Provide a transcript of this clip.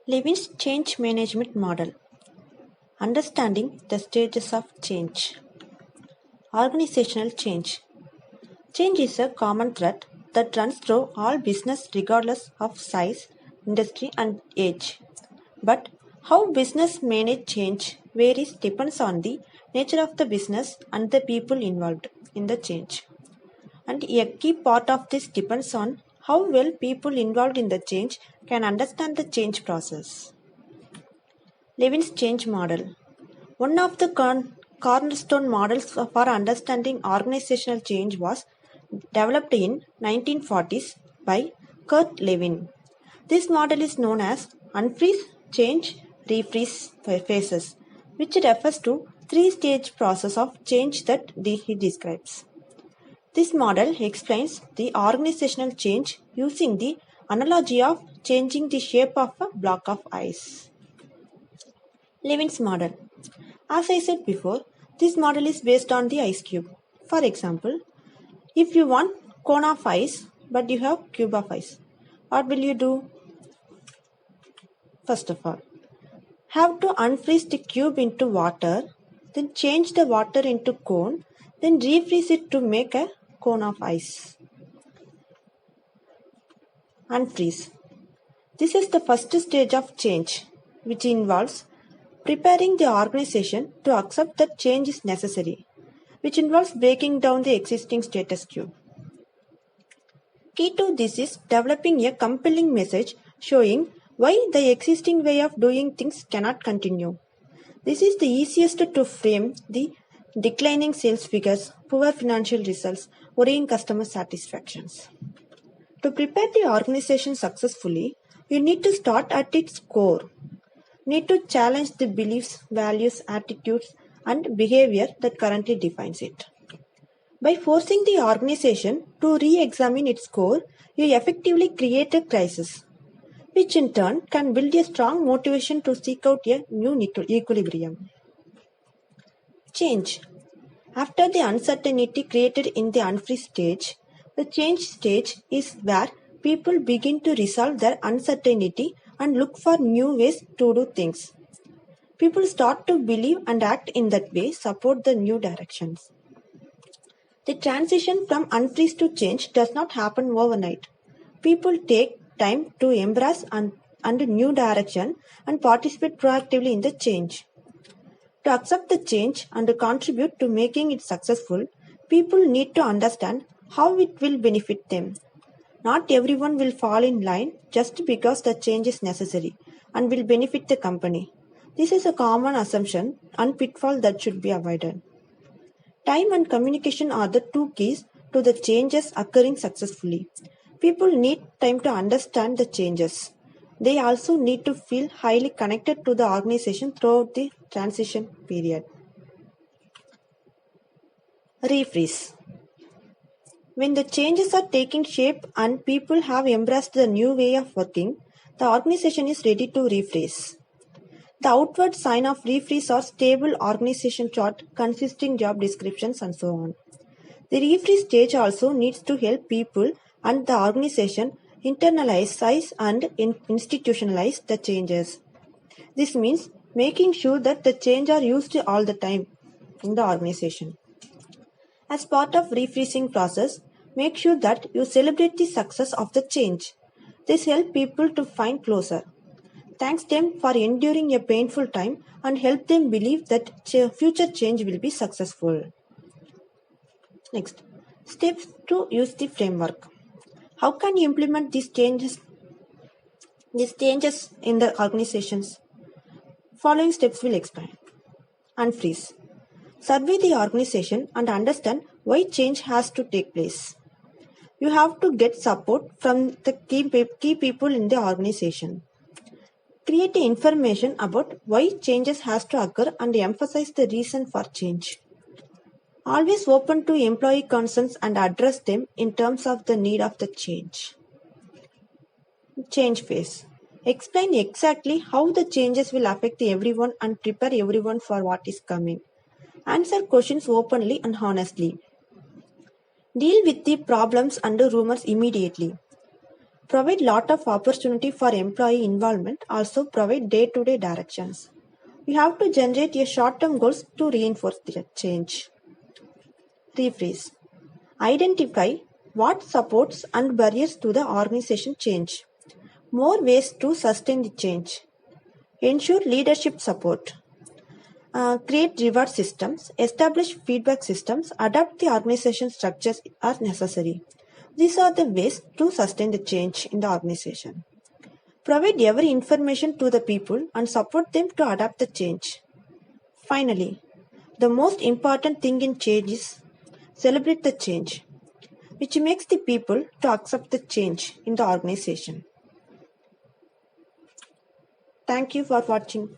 Levin's change management model. Understanding the stages of change. Organizational change. Change is a common thread that runs through all business regardless of size, industry, and age. But how business manage change varies depends on the nature of the business and the people involved in the change. And a key part of this depends on how well people involved in the change can understand the change process. Levin's change model. One of the cornerstone models for understanding organizational change was developed in 1940s by Kurt Lewin. This model is known as unfreeze, change, refreeze phases, which refers to three-stage process of change that he describes. This model explains the organizational change using the analogy of changing the shape of a block of ice. Levin's model. As I said before, this model is based on the ice cube. For example, if you want cone of ice but you have cube of ice, what will you do? First of all, have to unfreeze the cube into water, then change the water into cone, then refreeze it to make a cone of ice. Unfreeze. This is the first stage of change, which involves preparing the organization to accept that change is necessary, which involves breaking down the existing status quo. Key to this is developing a compelling message showing why the existing way of doing things cannot continue. This is the easiest to frame the declining sales figures, poor financial results, worrying customer satisfactions. To prepare the organization successfully, you need to start at its core. Need to challenge the beliefs, values, attitudes, and behavior that currently defines it. By forcing the organization to re-examine its core, you effectively create a crisis, which in turn can build a strong motivation to seek out a new equilibrium. Change. After the uncertainty created in the unfreeze stage, the change stage is where people begin to resolve their uncertainty and look for new ways to do things. People start to believe and act in that way, support the new directions. The transition from unfreeze to change does not happen overnight. People take time to embrace and new direction and participate proactively in the change. To accept the change and contribute to making it successful, people need to understand how it will benefit them. Not everyone will fall in line just because the change is necessary and will benefit the company. This is a common assumption and pitfall that should be avoided. Time and communication are the two keys to the changes occurring successfully. People need time to understand the changes. They also need to feel highly connected to the organization throughout the transition period. Refreeze. When the changes are taking shape and people have embraced the new way of working, the organization is ready to refreeze. The outward sign of refreeze are stable organization chart, consisting job descriptions and so on. The refreeze stage also needs to help people and the organization internalize, size and institutionalize the changes. This means making sure that the changes are used all the time in the organization. As part of refreezing process, make sure that you celebrate the success of the change. This helps people to find closure. Thanks them for enduring a painful time and help them believe that future change will be successful. Next, steps to use the framework. How can you implement these changes in the organizations? Following steps will explain. Unfreeze. Survey the organization and understand why change has to take place. You have to get support from the key people in the organization. Create information about why changes has to occur and emphasize the reason for change. Always open to employee concerns and address them in terms of the need of the change. Change phase. Explain exactly how the changes will affect everyone and prepare everyone for what is coming. Answer questions openly and honestly. Deal with the problems and rumors immediately. provide lot of opportunity for employee involvement, also provide day-to-day directions. We have to generate a short-term goals to reinforce the change. Rephrase. Identify what supports and barriers to the organization change. More ways to sustain the change. Ensure leadership support. Create reward systems, establish feedback systems, adapt the organization structures as necessary. These are the ways to sustain the change in the organization. Provide every information to the people and support them to adapt the change. Finally, the most important thing in change is celebrate the change, which makes the people to accept the change in the organization. Thank you for watching.